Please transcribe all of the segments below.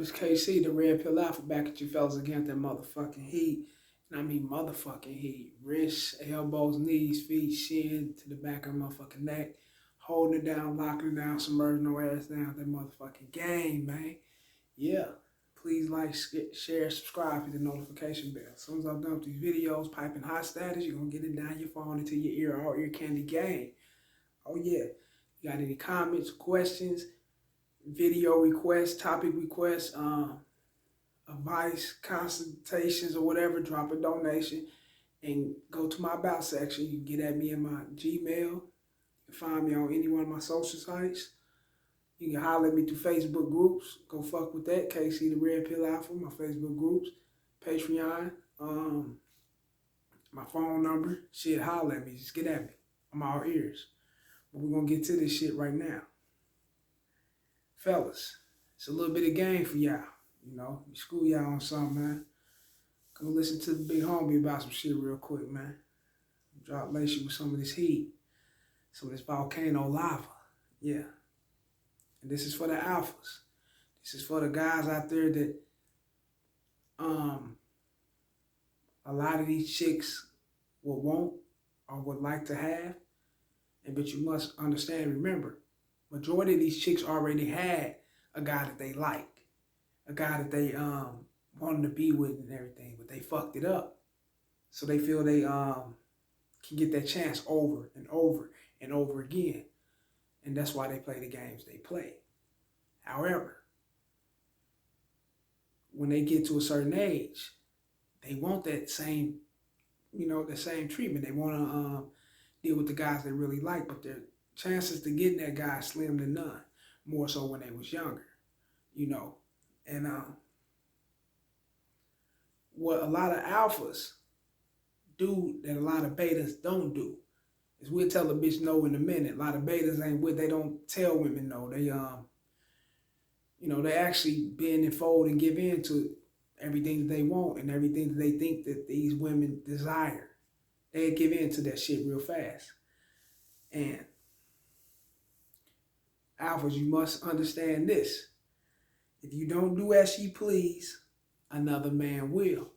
up? It's KC, the Red Pill Alpha, back at you fellas again, that motherfucking heat. And I mean motherfucking heat. Wrists, elbows, knees, feet, shin, to the back of the motherfucking neck. Holding it down, locking it down, submerging no ass down. That motherfucking game, man. Yeah. Please like, share, subscribe, hit the notification bell. As soon as I'm done with these videos, piping hot status, you're going to get it down your phone into your ear, all ear candy game. Oh yeah. You got any comments, questions, video requests, topic requests, advice, consultations, or whatever, drop a donation and go to my about section. You can get at me in my Gmail. You can find me on any one of my social sites. You can holler at me through Facebook groups. Go fuck with that. KC the Red Pill Alpha, my Facebook groups. Patreon. My phone number. Shit, holler at me. Just get at me. I'm all ears. But we're going to get to this shit right now. Fellas, it's a little bit of game for y'all. You know, you school y'all on something, man. Come listen to the big homie about some shit real quick, man. Lace you with some of this heat. Some of this volcano lava. Yeah. And this is for the alphas. This is for the guys out there that a lot of these chicks will want or would like to have. But you must understand, remember, majority of these chicks already had a guy that they liked, a guy that they wanted to be with and everything, but they fucked it up. So they feel they can get that chance over and over and over again. And that's why they play the games they play. However, when they get to a certain age, they want that same, the same treatment. They want to deal with the guys they really like, but their chances to getting that guy slim to none. More so when they was younger, And what a lot of alphas do that a lot of betas don't do is we'll tell a bitch no in a minute. A lot of betas ain't what they don't tell women no. They they actually bend and fold and give in to everything that they want and everything that they think that these women desire. They give in to that shit real fast. And alphas, you must understand this. If you don't do as she please, another man will.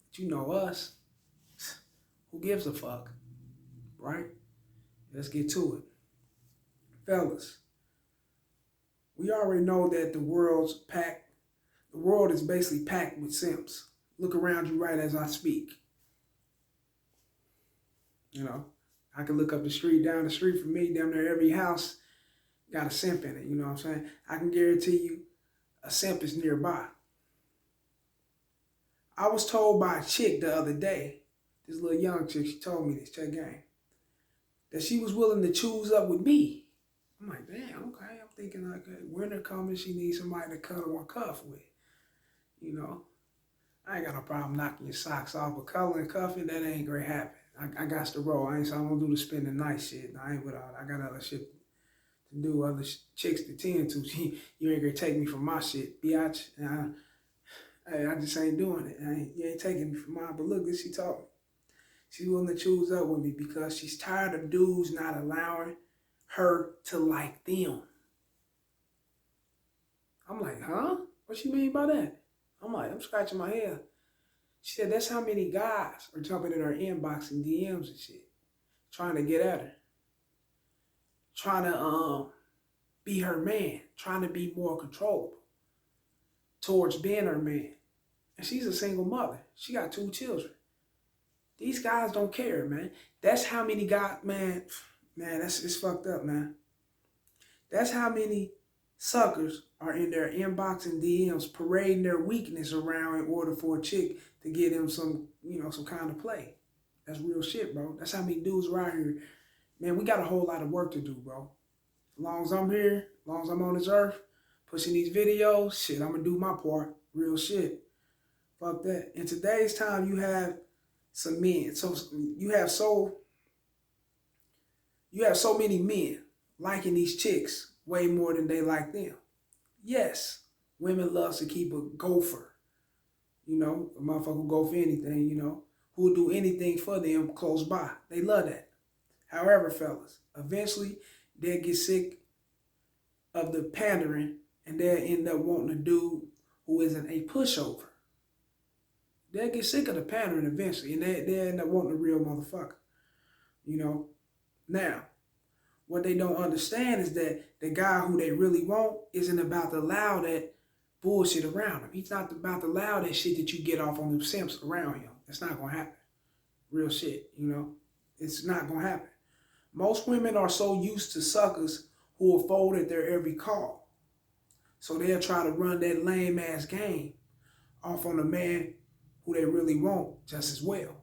But you know us. Who gives a fuck? Right? Let's get to it. Fellas, we already know that the world is basically packed with simps. Look around you right as I speak. I can look up the street, down the street from me, down there every house got a simp in it, you know what I'm saying? I can guarantee you a simp is nearby. I was told by a chick the other day, this little young chick, she told me this, check game, that she was willing to choose up with me. I'm like, damn, okay. I'm thinking like, winter coming, she needs somebody to cuddle and cuff with, I ain't got no problem knocking your socks off, but cuddling and cuffing, that ain't great happen. I got to roll. I don't do the spend the night shit. I ain't without. I got other shit to do, other chicks to tend to. You ain't gonna take me from my shit, biatch. I just ain't doing it. You ain't taking me from mine. But look, this she talking. She's willing to choose up with me because she's tired of dudes not allowing her to like them. I'm like, huh? What you mean by that? I'm scratching my head. She said that's how many guys are jumping in her inbox and DMs and shit, trying to get at her, trying to be her man, trying to be more controllable towards being her man. And she's a single mother. She got 2 children. These guys don't care, man. That's how many guys, man, it's fucked up, man. That's how many suckers are in their inbox and DMs parading their weakness around in order for a chick to get them some, some kind of play. That's real shit, bro. That's how many dudes are out here. Man, we got a whole lot of work to do, bro. As long as I'm here, as long as I'm on this earth, pushing these videos, shit, I'm gonna do my part. Real shit. Fuck that. In today's time, you have some men. So you have so many men liking these chicks way more than they like them. Yes, women love to keep a gopher. A motherfucker who go for anything, who will do anything for them close by. They love that. However, fellas, eventually they'll get sick of the pandering and they'll end up wanting a dude who isn't a pushover. They'll get sick of the pattern eventually, and they end up wanting a real motherfucker. You know? Now, what they don't understand is that the guy who they really want isn't about to allow that bullshit around him. He's not about to allow that shit that you get off on them simps around him. That's not going to happen. Real shit, you know? It's not going to happen. Most women are so used to suckers who will fold at their every call. So they'll try to run that lame-ass game off on the man who they really want just as well.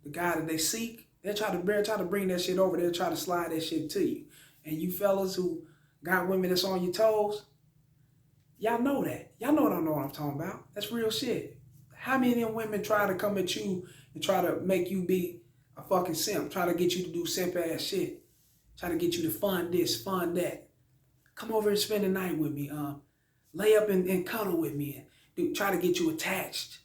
The guy that they seek, they'll try to bring that shit over. They'll try to slide that shit to you. And you fellas who got women that's on your toes, y'all know that. Y'all know what I'm talking about. That's real shit. How many of them women try to come at you and try to make you be a fucking simp, try to get you to do simp-ass shit, try to get you to fund this, fund that. Come over and spend the night with me. Lay up and cuddle with me. And try to get you attached.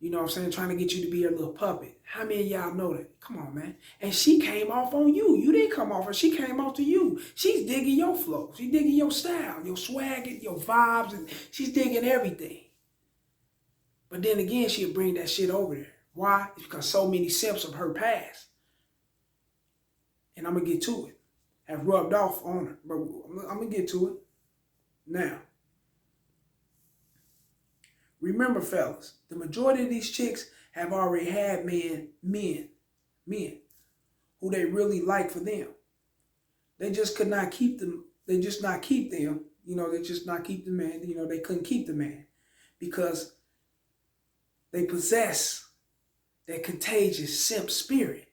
You know what I'm saying? Trying to get you to be her little puppet. How many of y'all know that? Come on, man. And she came off on you. You didn't come off her. She came off to you. She's digging your flow. She's digging your style, your swag, your vibes. And she's digging everything. But then again, she'll bring that shit over there. Why? It's because so many simps of her past. And I'm going to get to it. Have rubbed off on her. But I'm going to get to it. Now, remember, fellas, the majority of these chicks have already had men who they really like for them. They just could not keep them. They just not keep them. You know, they just not keep the man. You know, they couldn't keep the man because they possess that contagious simp spirit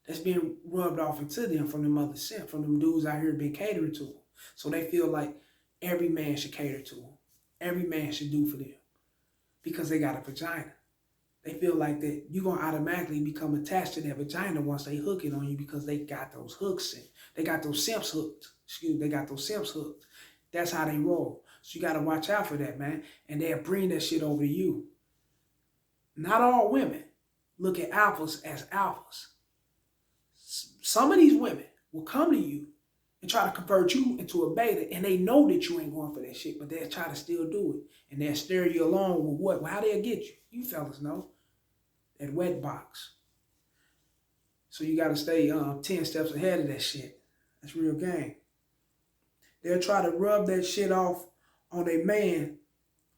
that's being rubbed off into them from them other simp, from them dudes out here being catered to them. So they feel like every man should cater to them. Every man should do for them because they got a vagina. They feel like that you're going to automatically become attached to that vagina once they hook it on you because they got those hooks in. They got those simps hooked. They got those simps hooked. That's how they roll. So you got to watch out for that, man. And they'll bring that shit over to you. Not all women look at alphas as alphas. Some of these women will come to you and try to convert you into a beta, and they know that you ain't going for that shit, but they'll try to still do it. And they'll steer you along with what? Well, how they'll get you. You fellas know. That wet box. So you got to stay 10 steps ahead of that shit. That's real game. They'll try to rub that shit off on a man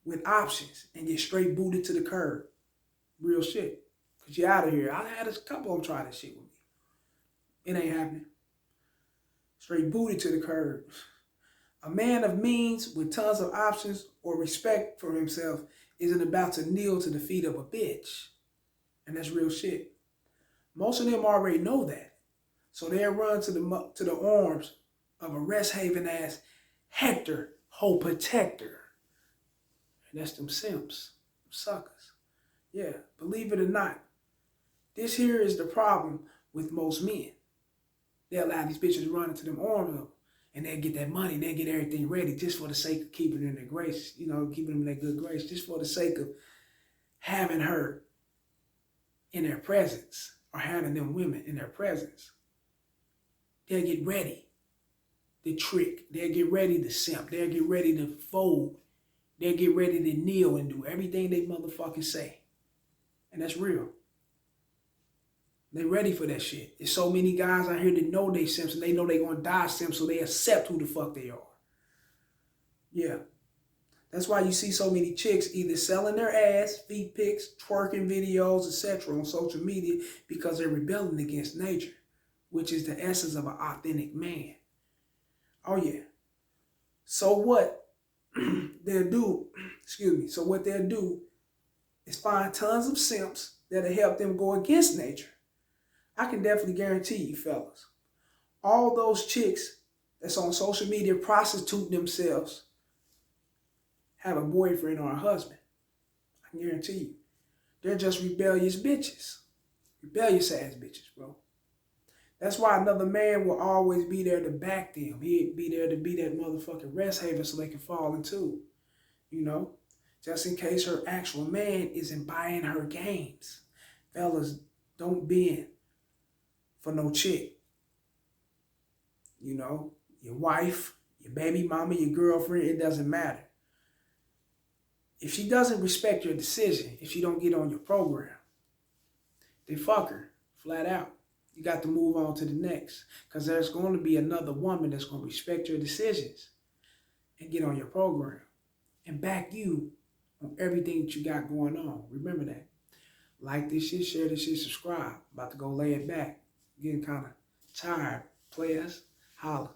with options and get straight booted to the curb. Real shit. Because you're out of here. I had a couple of them try that shit with me. It ain't happening. Straight booted to the curb. A man of means with tons of options or respect for himself isn't about to kneel to the feet of a bitch. And that's real shit. Most of them already know that. So they'll run to the arms of a rest haven ass Hector, hoe protector. And that's them simps, them suckers. Yeah, believe it or not, this here is the problem with most men. They'll allow these bitches to run into them arms of them, and they'll get that money, they'll get everything ready just for the sake of keeping them in their grace, you know, keeping them in their good grace, just for the sake of having her in their presence or having them women in their presence. They'll get ready to trick. They'll get ready to simp. They'll get ready to fold. They'll get ready to kneel and do everything they motherfucking say. And that's real. They ready for that shit. There's so many guys out here that know they simps and they know they gonna die simps, so they accept who the fuck they are. Yeah. That's why you see so many chicks either selling their ass, feet pics, twerking videos, etc. on social media because they're rebelling against nature, which is the essence of an authentic man. Oh yeah. So what they'll do, so what they'll do is find tons of simps that'll help them go against nature. I can definitely guarantee you, fellas, all those chicks that's on social media prostituting themselves have a boyfriend or a husband. I can guarantee you. They're just rebellious bitches. Rebellious ass bitches, bro. That's why another man will always be there to back them. He'd be there to be that motherfucking rest haven so they can fall into, you know, just in case her actual man isn't buying her games. Fellas, don't bend for no chick. You know, your wife, your baby mama, your girlfriend, it doesn't matter. If she doesn't respect your decision, if she don't get on your program, then fuck her, flat out. You got to move on to the next. Because there's going to be another woman that's going to respect your decisions and get on your program and back you on everything that you got going on. Remember that. Like this shit, share this shit, subscribe. About to go lay it back. Getting kind of tired. Players, holla.